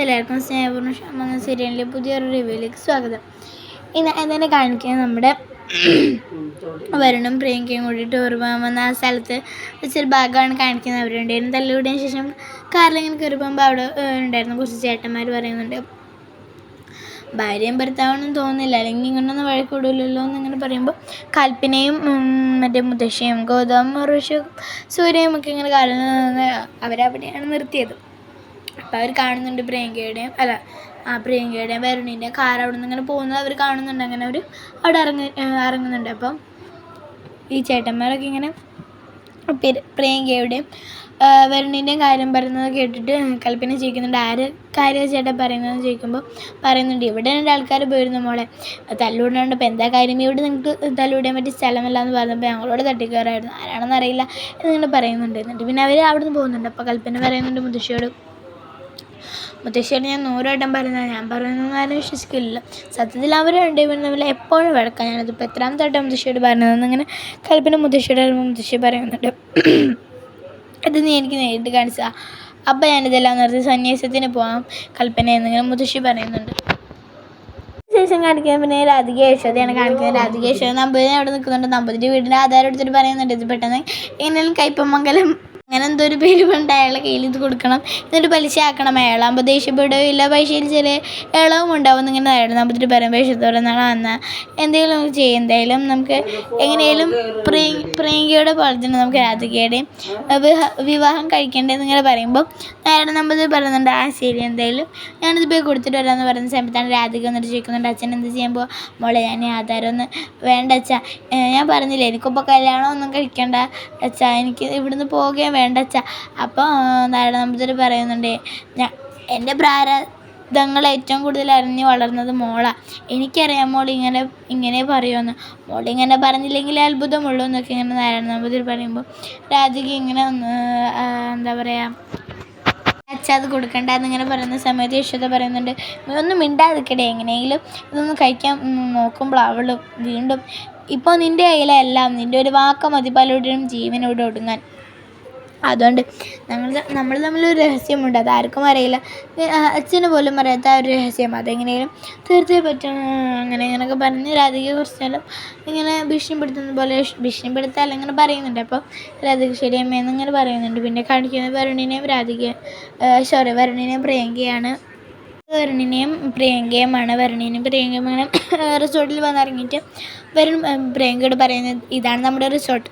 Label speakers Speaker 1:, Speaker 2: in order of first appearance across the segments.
Speaker 1: എല്ലാവർക്കും സ്നേഹപൂർണ്ണ ക്ഷമ എന്ന സീരിയലിലെ പുതിയൊരു റിവ്യൂയിലേക്ക് സ്വാഗതം. ഇന്നെ കാണിക്കുന്നത് നമ്മുടെ വരുണും പ്രിയങ്കയും കൂടി ടൂർ പോകാൻ വന്ന ആ സ്ഥലത്ത് വെച്ചൊരു ഭാഗമാണ് കാണിക്കുന്നത്. അവരുണ്ടായിരുന്നു തല്ലുകൂടിയതിന് ശേഷം കാറിലിങ്ങനെ കയറി പോകുമ്പോൾ അവിടെ ഉണ്ടായിരുന്നു കുറച്ച് ചേട്ടന്മാർ പറയുന്നുണ്ട്, ഭാര്യയും ഭർത്താവൊന്നും തോന്നുന്നില്ല, അല്ലെങ്കിൽ ഇങ്ങനൊന്നും വഴക്കൂടില്ലല്ലോ എന്നിങ്ങനെ പറയുമ്പോൾ കൽപ്പനയും മറ്റേ മുത്തശ്ശിയും ഗൗതം ഋഷിയും സൂര്യയും ഒക്കെ ഇങ്ങനെ അവരവിടെയാണ് നിർത്തിയത്. അപ്പോൾ അവർ കാണുന്നുണ്ട് പ്രിയങ്കയുടെയും വരുണിൻ്റെയും കാർ അവിടെ നിന്ന് ഇങ്ങനെ പോകുന്നത് അവർ കാണുന്നുണ്ട്. അങ്ങനെ അവർ അവിടെ ഇറങ്ങുന്നുണ്ട്. അപ്പം ഈ ചേട്ടന്മാരൊക്കെ ഇങ്ങനെ പ്രിയങ്കയുടെയും വരുണിൻ്റെയും കാര്യം പറയുന്നത് കേട്ടിട്ട് കൽപ്പന ചോദിക്കുന്നുണ്ട്, ആര് കാര്യം ചേട്ടൻ പറയുന്നതെന്ന് ചോദിക്കുമ്പോൾ പറയുന്നുണ്ട്, ഇവിടെ രണ്ട് ആൾക്കാർ പോയിരുന്നു മോളെ, തല്ലൂടാണ്ട്. ഇപ്പം എന്താ കാര്യം, ഇവിടെ നിങ്ങൾക്ക് തല്ലൂടാൻ പറ്റിയ സ്ഥലമല്ല എന്ന് പറഞ്ഞപ്പോൾ ഞങ്ങളോട് തട്ടിക്കയറായിരുന്നു, ആരാണെന്ന് അറിയില്ല എന്നിങ്ങനെ പറയുന്നുണ്ട്. എന്നിട്ട് പിന്നെ അവർ അവിടെ നിന്ന് പോകുന്നുണ്ട്. അപ്പോൾ കൽപ്പന പറയുന്നുണ്ട് മുത്തശ്ശിയോട് ഞാൻ 100 വട്ടം പറയുന്നത്, ഞാൻ പറയുന്നതൊന്നും ആരും വിശ്വസിക്കില്ല, സത്യത്തിൽ അവർ രണ്ടുപേരും തമ്മിൽ എപ്പോഴും വഴക്കാം, ഞാനതിപ്പോൾ എത്രാമത്തെ വട്ടം മുത്തശ്ശിയോട് പറഞ്ഞതെന്ന് ഇങ്ങനെ കൽപ്പന മുത്തശ്ശിയോട് മുത്തശ്ശി പറയുന്നുണ്ട്. ഇത് നീ എനിക്ക് നേരിട്ട് കാണിച്ചാ, അപ്പം ഞാനിതെല്ലാം നിർത്തി സന്യാസത്തിന് പോകാം കൽപ്പന എന്നിങ്ങനെ മുത്തശ്ശി പറയുന്നുണ്ട്. ശേഷം കാണിക്കുന്നത് പിന്നെ രാധിക യശോദയാണ് കാണിക്കുന്നത്. രാധിക യശോദ നമ്പൂതിരി അവിടെ നിൽക്കുന്നുണ്ട്. നമ്പൂതിരി വീടിൻ്റെ ആധാരം എടുത്തിട്ട് പറയുന്നുണ്ട്, ഇത് പെട്ടെന്ന് എങ്ങനെയും കയ്പമംഗലം അങ്ങനെ എന്തോ ഒരു പേര് കൊണ്ട് അയാളുടെ കയ്യിൽ ഇത് കൊടുക്കണം, എന്നിട്ട് പലിശ ആക്കണം, അയാളാകുമ്പോൾ ദേഷ്യപ്പെടുകയോ ഇല്ല, പൈസയിൽ ചില ഇളവും ഉണ്ടാവും ഇങ്ങനെ അയാൾ നമ്പൂതിരി പറയുമ്പോൾ യശോദ എന്നാൽ എന്തെങ്കിലും നമുക്ക് ചെയ്യും, എന്തായാലും നമുക്ക് എങ്ങനെയാലും പ്രിയങ്കയുടെ പോലെ തന്നെ നമുക്ക് രാധികയുടെയും വിവാഹം കഴിക്കേണ്ടതെന്ന് ഇങ്ങനെ പറയുമ്പോൾ അയാളുടെ നമ്പൂതിരി പറയുന്നുണ്ട്, ആ ശരി എന്തായാലും ഞാനിത് പോയി കൊടുത്തിട്ട് വരാമെന്ന് പറയുന്ന സമയത്താണ് രാധിക എന്നിട്ട് ചോദിക്കുന്നുണ്ട്, അച്ഛൻ എന്ത് ചെയ്യുമ്പോൾ മോളെ ഞാൻ ഈ ആധാരം ഒന്ന് വേണ്ട അച്ഛാ, ഞാൻ പറഞ്ഞില്ലേ എനിക്കിപ്പോൾ കല്യാണം ഒന്നും കഴിക്കണ്ട അച്ഛാ, എനിക്ക് ഇവിടുന്ന് പോവുകയും വേണ്ട അച്ഛാ. അപ്പോൾ നാരായണ നമ്പൂതിരി പറയുന്നുണ്ട്, എൻ്റെ പ്രാരാബ്ധങ്ങൾ ഏറ്റവും കൂടുതൽ അറിഞ്ഞ് വളർന്നത് മോളാണ്, എനിക്കറിയാം മോൾ ഇങ്ങനെ പറയുമെന്ന്, മോൾ ഇങ്ങനെ പറഞ്ഞില്ലെങ്കിൽ അത്ഭുതമുള്ളൂ എന്നൊക്കെ ഇങ്ങനെ നാരായണ നമ്പൂതിരി പറയുമ്പോൾ രാധിക ഇങ്ങനെ എന്താ പറയുക, അച്ഛാ അത് കൊടുക്കണ്ട എന്നിങ്ങനെ പറയുന്ന സമയത്ത് യശോദ പറയുന്നുണ്ട്, ഒന്നും മിണ്ടാതിരിക്കട്ടെ, എങ്ങനെയെങ്കിലും ഇതൊന്നും കഴിക്കാൻ നോക്കുമ്പോൾ അവൾ വീണ്ടും, ഇപ്പോൾ നിൻ്റെ കയ്യിലെല്ലാം, നിൻ്റെ ഒരു വാക്ക് മതി പലരുടെയും ജീവനോട് ഒടുങ്ങാൻ, അതുകൊണ്ട് നമ്മൾ തമ്മിലൊരു രഹസ്യമുണ്ട്, അതാർക്കും അറിയില്ല, അച്ഛന് പോലും അറിയാത്ത ആ ഒരു രഹസ്യം, അതെങ്ങനെയും തീർത്തേ പറ്റും അങ്ങനെയൊക്കെ പറഞ്ഞ് രാധിക കുറച്ച് നേരം ഇങ്ങനെ ഭീഷണിപ്പെടുത്തുന്ന പോലെ ഭീഷണിപ്പെടുത്താൻ ഇങ്ങനെ പറയുന്നുണ്ട്. അപ്പോൾ രാധിക ശരിയമ്മ എന്നിങ്ങനെ പറയുന്നുണ്ട്. പിന്നെ കാണിക്കുന്നത് വരുണിനെയും പ്രിയങ്കയാണ്. വരുണിനെയും പ്രിയങ്കയും അങ്ങനെ റിസോർട്ടിൽ വന്നിറങ്ങിയിട്ട് പ്രിയങ്കയോട് പറയുന്നത്, ഇതാണ് നമ്മുടെ റിസോർട്ട്,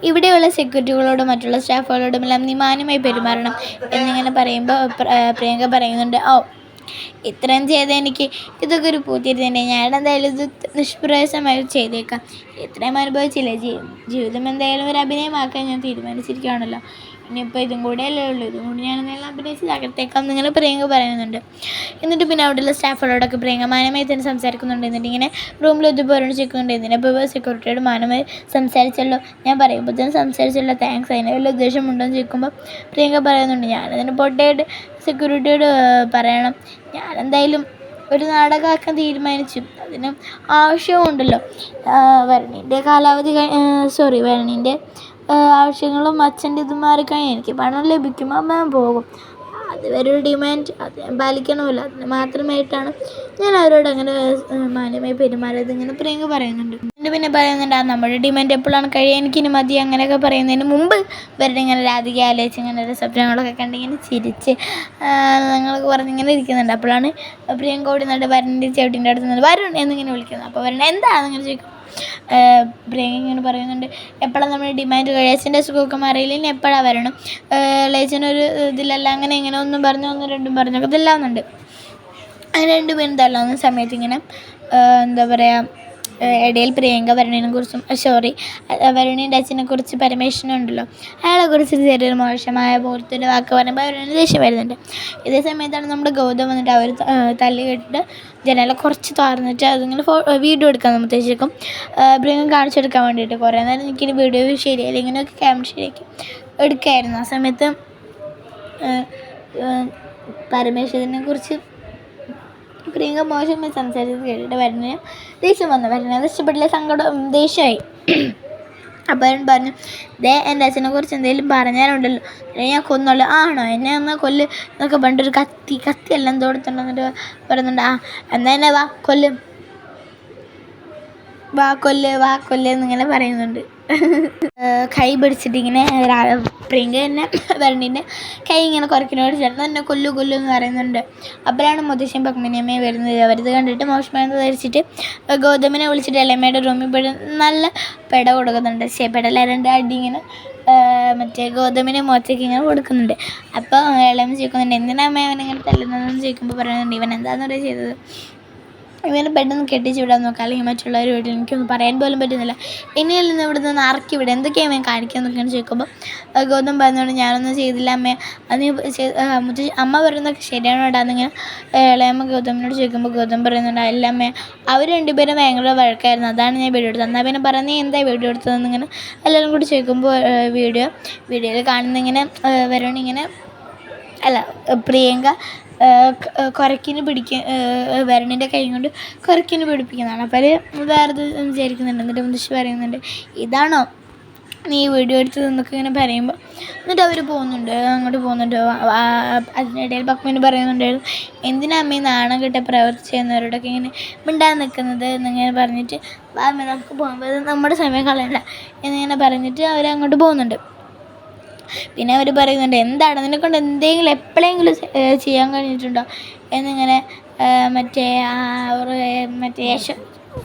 Speaker 1: ഇവിടെയുള്ള സെക്യൂരിറ്റികളോടും മറ്റുള്ള സ്റ്റാഫുകളോടുമെല്ലാം നീ മാന്യമായി പെരുമാറണം എന്നിങ്ങനെ പറയുമ്പോൾ പ്രിയങ്ക പറയുന്നുണ്ട്, ഇത്രയും ചെയ്ത് എനിക്ക് ഇതൊക്കെ ഒരു പൂത്തിരി തന്നെ, ഞാൻ എന്തായാലും ഇത് നിഷ്പ്രയാസമായി ചെയ്തേക്കാം, ഇത്രയും അനുഭവിച്ചില്ലേ, ജീവിതം എന്തായാലും ഒരു അഭിനയമാക്കാൻ ഞാൻ തീരുമാനിച്ചിരിക്കുകയാണല്ലോ, ഇനിയിപ്പോൾ ഇതും കൂടെ അല്ലേ ഉള്ളൂ, ഇതും കൂടി ഞാൻ എന്തെങ്കിലും അഭിനയിച്ച് തകർത്തേക്കാം എന്നിങ്ങനെ പ്രിയങ്ക പറയുന്നുണ്ട്. എന്നിട്ട് പിന്നെ അവിടെയുള്ള സ്റ്റാഫുകളോടൊക്കെ പ്രിയങ്ക മാനമായി തന്നെ സംസാരിക്കുന്നുണ്ട്. എന്നിട്ട് ഇങ്ങനെ റൂമിൽ ഒതുപോരണം ചെക്കുന്നുണ്ട്. ഇതിനിപ്പോൾ സെക്യൂരിറ്റിയോട് മാനമായി സംസാരിച്ചല്ലോ, ഞാൻ പറയുമ്പോൾ തന്നെ സംസാരിച്ചല്ലോ, താങ്ക്സ്, അതിന് വല്ല ഉദ്ദേശമുണ്ടോയെന്ന് ചോദിക്കുമ്പോൾ പ്രിയങ്ക പറയുന്നുണ്ട്, ഞാനതിന് പൊട്ടയായിട്ട് സെക്യൂരിറ്റിയോട് പറയണം, ഞാനെന്തായാലും ഒരു നാടകമാക്കാൻ തീരുമാനിച്ചു, അതിന് ആവശ്യമുണ്ടല്ലോ, വരുണിൻ്റെ വരുണിൻ്റെ ആവശ്യങ്ങളും അച്ഛൻ്റെ ഇതും മാറിക്കഴിഞ്ഞാൽ എനിക്ക് പണം ലഭിക്കുമ്പോൾ ഞാൻ പോകും, അതുവരെ ഒരു ഡിമാൻഡ് അത് ഞാൻ പാലിക്കണമല്ലോ, അതിന് മാത്രമായിട്ടാണ് ഞാൻ അവരോട് അങ്ങനെ മാന്യമായി പെരുമാറിയത് ഇങ്ങനെ പ്രിയങ്ക പറയുന്നുണ്ട്. എന്നിട്ട് പിന്നെ പറയുന്നുണ്ട്, നമ്മുടെ ഡിമാൻഡ് എപ്പോഴാണ് കഴിയുക, എനിക്കിനി മതി അങ്ങനെയൊക്കെ പറയുന്നതിന് മുമ്പ് ഇങ്ങനെ രാധിക ആലോചിച്ച് ഇങ്ങനെ ഒരു സ്വപ്നങ്ങളൊക്കെ കണ്ടിങ്ങനെ ചിരിച്ച് ഞങ്ങളൊക്കെ പറഞ്ഞിങ്ങനെ ഇരിക്കുന്നുണ്ട്. അപ്പോഴാണ് പ്രിയങ്ക ഓടി നിന്നിട്ട് വരുണിൻ്റെ ചേട്ടൻ്റെ അടുത്ത് നിന്ന് വരുൺ എന്നിങ്ങനെ വിളിക്കുന്നത്. അപ്പോൾ വരുൺ എന്താണെന്നിങ്ങനെ ചോദിക്കും. പ്രിയങ്ക ഇങ്ങനെ പറയുന്നുണ്ട്, എപ്പോഴാണ് നമ്മുടെ ഡിമാൻഡ് കഴിയുക, അച്ഛൻ്റെ സുഖമൊക്കെ മാറിയില്ല, ഇനി എപ്പോഴാണ് വരണം, ലേച്ചനൊരു ഇതിലല്ല അങ്ങനെ ഇങ്ങനെ ഒന്നും രണ്ടും പറഞ്ഞൊക്കെ ഇതെല്ലാവുന്നുണ്ട്. അങ്ങനെ രണ്ടുപേരും തള്ളാവുന്ന സമയത്ത് ഇങ്ങനെ എന്താ പറയുക, ഇടയിൽ പ്രിയങ്ക വരുണിൻ്റെ അച്ഛനെക്കുറിച്ച് പരമേശ്വരനുണ്ടല്ലോ അയാളെക്കുറിച്ച് ചെറിയൊരു മോശമായ പോലത്തൊരു വാക്ക് പറയുമ്പോൾ വരുണിന് ദേഷ്യം വരുന്നുണ്ട്. ഇതേ സമയത്താണ് നമ്മുടെ ഗൗതം വന്നിട്ട് അവർ തല്ലി കെട്ടിട്ട് ജനല കുറച്ച് തുറന്നിട്ട് അതിങ്ങനെ വീഡിയോ എടുക്കാൻ ഉദ്ദേശിക്കും, പ്രിയങ്ക കാണിച്ചെടുക്കാൻ വേണ്ടിയിട്ട്. കുറേ നേരം എനിക്കിനി വീഡിയോ ശരിയായില്ല, ഇങ്ങനെയൊക്കെ ക്യാമറ ശരിയാക്കി എടുക്കായിരുന്നു. ആ സമയത്ത് പരമേശ്വരനെ കുറിച്ച് പ്രിയങ്ക മോശമായി സംസാരിച്ചത് കേട്ടിട്ട് വരുണിന് ദേഷ്യം വന്നു. വരുണിന് അത് ഇഷ്ടപ്പെട്ടില്ല, സങ്കടം ദേഷ്യമായി. അപ്പോൾ അവൻ പറഞ്ഞു, ദേ എൻ്റെ അച്ഛനെ കുറിച്ച് എന്തെങ്കിലും പറഞ്ഞാലുണ്ടല്ലോ ഞാൻ കൊന്നോളൂ. ആണോ, എന്നെ ഒന്ന് കൊല്ല് എന്നൊക്കെ പറഞ്ഞിട്ടൊരു കത്തിയെല്ലാം തോടുത്തുണ്ടെന്നിട്ട് പറയുന്നുണ്ട്. എന്നാൽ എന്നെ വാ കൊല്ല് എന്നിങ്ങനെ പറയുന്നുണ്ട്. കൈ പിടിച്ചിട്ട് ഇങ്ങനെ പ്രിയങ്ക തന്നെ വരുണിൻ്റെ കൈ ഇങ്ങനെ കുറക്കിനോട് ചേർന്ന് എന്നെ കൊല്ലു എന്ന് പറയുന്നുണ്ട്. അപ്പോഴാണ് മുത്തശ്ശിയും പത്മിനിയമ്മയും വരുന്നത്. അവരിത് കണ്ടിട്ട് മോശമാണെന്ന് ധരിച്ചിട്ട് ഗൗതമിനെ വിളിച്ചിട്ട് ഇളയമ്മയുടെ റൂമിൽ പോയി നല്ല പെട കൊടുക്കുന്നുണ്ട്. പെടല 2 അടി ഇങ്ങനെ മറ്റേ ഗൗതമിനെ മുഖത്തേക്ക് ഇങ്ങനെ കൊടുക്കുന്നുണ്ട്. അപ്പോൾ ഇളയമ്മ ചോദിക്കുന്നുണ്ട്, എന്തിനാ അമ്മ അവനിങ്ങനെ തല്ലുന്നതെന്ന് ചോദിക്കുമ്പോൾ പറയുന്നുണ്ട്, ഇവൻ എന്താണെന്ന് പറയുക ചെയ്തത്, ഇവന് പെട്ടെന്ന് കെട്ടിച്ച് വിടാൻ നോക്കാം, അല്ലെങ്കിൽ മറ്റുള്ളവർ വീട്ടിൽ എനിക്കൊന്നും പറയാൻ പോലും പറ്റുന്നില്ല, ഇനിയിൽ നിന്ന് ഇവിടെ നിന്ന് ഇറക്കി വിടുക, എന്തൊക്കെയാണ് അവൻ കാണിക്കാന്നൊക്കെയാണ് ചോദിക്കുമ്പോൾ ഗൗതം പറഞ്ഞുകൊണ്ട് ഞാനൊന്നും ചെയ്തില്ല അമ്മേ, അത് അമ്മ പറയുന്നതൊക്കെ ശരിയാണോ ഇടാന്നിങ്ങനെ ഇളയമ്മ ഗൗതമിനോട് ചോദിക്കുമ്പോൾ ഗൗതം പറയുന്നുണ്ട്, അല്ല അമ്മേ അവർ രണ്ടുപേരും ഭയങ്കര വഴക്കായിരുന്നു, അതാണ് ഞാൻ വീഡിയോ എടുത്തത്. എന്നാൽ പിന്നെ പറഞ്ഞ് എന്താ വീഡിയോ എടുത്തതെന്നിങ്ങനെ എല്ലാവരും കൂടി ചോദിക്കുമ്പോൾ വീഡിയോയിൽ കാണുന്നിങ്ങനെ വരുണിങ്ങനെ പ്രിയങ്ക കുരക്കിന് വരുണിൻ്റെ കൈ കൊണ്ട് കുരക്കിന് പിടിപ്പിക്കുന്നതാണ്. അപ്പോൾ വേറെ വിചാരിക്കുന്നുണ്ട്. എന്നിട്ട് മുത്തശ്ശി പറയുന്നുണ്ട്, ഇതാണോ നീ വീഡിയോ എടുത്തത് എന്നൊക്കെ ഇങ്ങനെ പറയുമ്പോൾ എന്നിട്ട് അവർ അങ്ങോട്ട് പോകുന്നുണ്ട്. അതിനിടയിൽ പത്മിനി പറയുന്നുണ്ടായിരുന്നു, എന്തിനാ അമ്മ ഈ നാണം കെട്ട പ്രവൃത്തി ചെയ്യുന്നവരോടൊക്കെ ഇങ്ങനെ മിണ്ടാൻ നിൽക്കുന്നത് എന്നിങ്ങനെ പറഞ്ഞിട്ട് അമ്മ നമുക്ക് പോകുമ്പോൾ നമ്മുടെ സമയം കളയണ്ട എന്നിങ്ങനെ പറഞ്ഞിട്ട് അവരങ്ങോട്ട് പോകുന്നുണ്ട്. പിന്നെ അവർ പറയുന്നുണ്ട്, എന്താണ് നിന്നെക്കൊണ്ട് എന്തെങ്കിലും എപ്പോഴെങ്കിലും ചെയ്യാൻ കഴിഞ്ഞിട്ടുണ്ടോ എന്നിങ്ങനെ മറ്റേ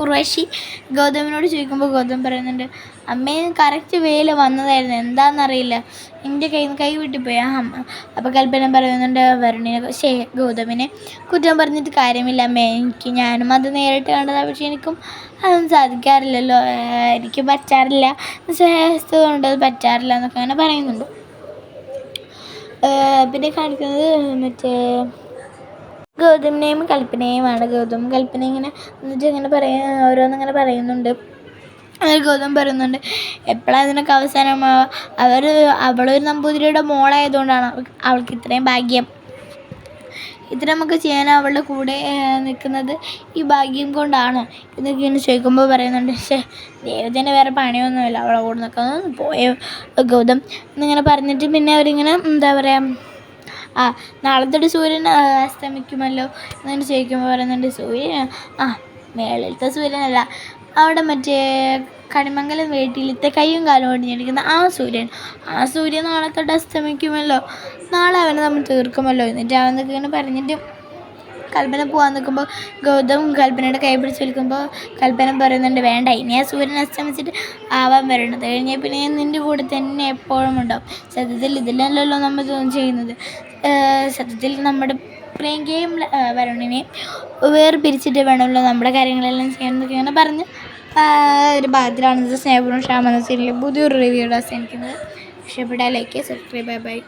Speaker 1: ഉർവശി ഗൗതമിനോട് ചോദിക്കുമ്പോൾ ഗൗതം പറയുന്നുണ്ട്, അമ്മയെ കറക്റ്റ് വേയിൽ വന്നതായിരുന്നു, എന്താണെന്നറിയില്ല, എൻ്റെ കൈ വിട്ടിപ്പോയി. അപ്പോൾ കൽപ്പന പറയുന്നുണ്ട്, ഗൗതമിനെ കുറ്റം പറഞ്ഞിട്ട് കാര്യമില്ല അമ്മേ, ഞാനും അത് നേരിട്ട് കണ്ടതാണ്, പക്ഷേ എനിക്കും അതൊന്നും സാധിക്കാറില്ലല്ലോ, എനിക്ക് പറ്റാറില്ല, സ്നേഹസ്ഥത കൊണ്ട് അത് പറ്റാറില്ല എന്നൊക്കെ അങ്ങനെ പറയുന്നുണ്ട്. പിന്നെ കാണിക്കുന്നത് മറ്റേ ഗൗതമിനെയും കൽപ്പനയുമാണ്. ഗൗതം കൽപ്പന ഇങ്ങനെ എന്നിട്ട് ഇങ്ങനെ ഓരോന്നിങ്ങനെ പറയുന്നുണ്ട്. അതിൽ ഗൗതം പറയുന്നുണ്ട്, എപ്പോഴാണ് അതിനൊക്കെ അവസാനം, അവളൊരു നമ്പൂതിരിയുടെ മോളായതുകൊണ്ടാണ് അവൾക്ക് ഇത്രയും ഭാഗ്യം, ഇത്രയൊക്കെ ചെയ്യാൻ അവളുടെ കൂടെ നിൽക്കുന്നത് ഈ ഭാഗ്യം കൊണ്ടാണോ എന്നൊക്കെ ഇങ്ങനെ ചോദിക്കുമ്പോൾ പറയുന്നുണ്ട്, ദൈവത്തിൻ്റെ വേറെ പണിയൊന്നുമില്ല, അവളെ കൂടെ നിൽക്കുന്നത് പോയ ഗൗതം എന്നിങ്ങനെ പറഞ്ഞിട്ട് പിന്നെ അവരിങ്ങനെ എന്താ പറയുക, നാളത്തെ സൂര്യൻ അസ്തമിക്കുമല്ലോ എന്നിങ്ങനെ ചോദിക്കുമ്പോൾ പറയുന്നുണ്ട്, സൂര്യൻ മേളിലത്തെ സൂര്യനല്ല, അവിടെ മറ്റേ കണിമംഗലം വീട്ടിലത്തെ കയ്യും കാലും ഒടിഞ്ഞിരിക്കുന്ന ആ സൂര്യൻ നാളെ തൊട്ട് അസ്തമിക്കുമല്ലോ, നാളെ അവനെ നമ്മൾ തീർക്കുമല്ലോ എന്നിട്ട് അവനൊക്കെ ഇങ്ങനെ പറഞ്ഞിട്ട് കൽപ്പന പോകാൻ നിൽക്കുമ്പോൾ ഗൗതം കൽപ്പനയുടെ കൈ പിടിച്ച് വിളിക്കുമ്പോൾ കൽപ്പന പറയുന്നുണ്ട്, വേണ്ട, ഇനി ആ സൂര്യൻ അസ്തമിച്ചിട്ട് ആവാൻ വരണത് കഴിഞ്ഞാൽ പിന്നെ നിൻ്റെ കൂടെ തന്നെ എപ്പോഴും ഉണ്ടാവും. സത്യത്തിൽ ഇതിലല്ലല്ലോ നമ്മൾ ചെയ്യുന്നത്, സത്യത്തിൽ നമ്മുടെ പ്രിയങ്കയും വരുണിനെയും വേർപിരിച്ചിട്ട് വേണമല്ലോ നമ്മുടെ കാര്യങ്ങളെല്ലാം ചെയ്യാമെന്നൊക്കെ ഇങ്ങനെ പറഞ്ഞ് ഒരു ഭാഗത്തിലാണ് സ്നേഹപൂർവ്വം ക്ഷാമന സീരിയലിൽ പുതിയൊരു റിവ്യൂടെ അവസാനിക്കുന്നത്. ഇഷ്ടപ്പെട്ടാൽ ലൈക്ക്, സബ്സ്ക്രൈബ്, ബൈ.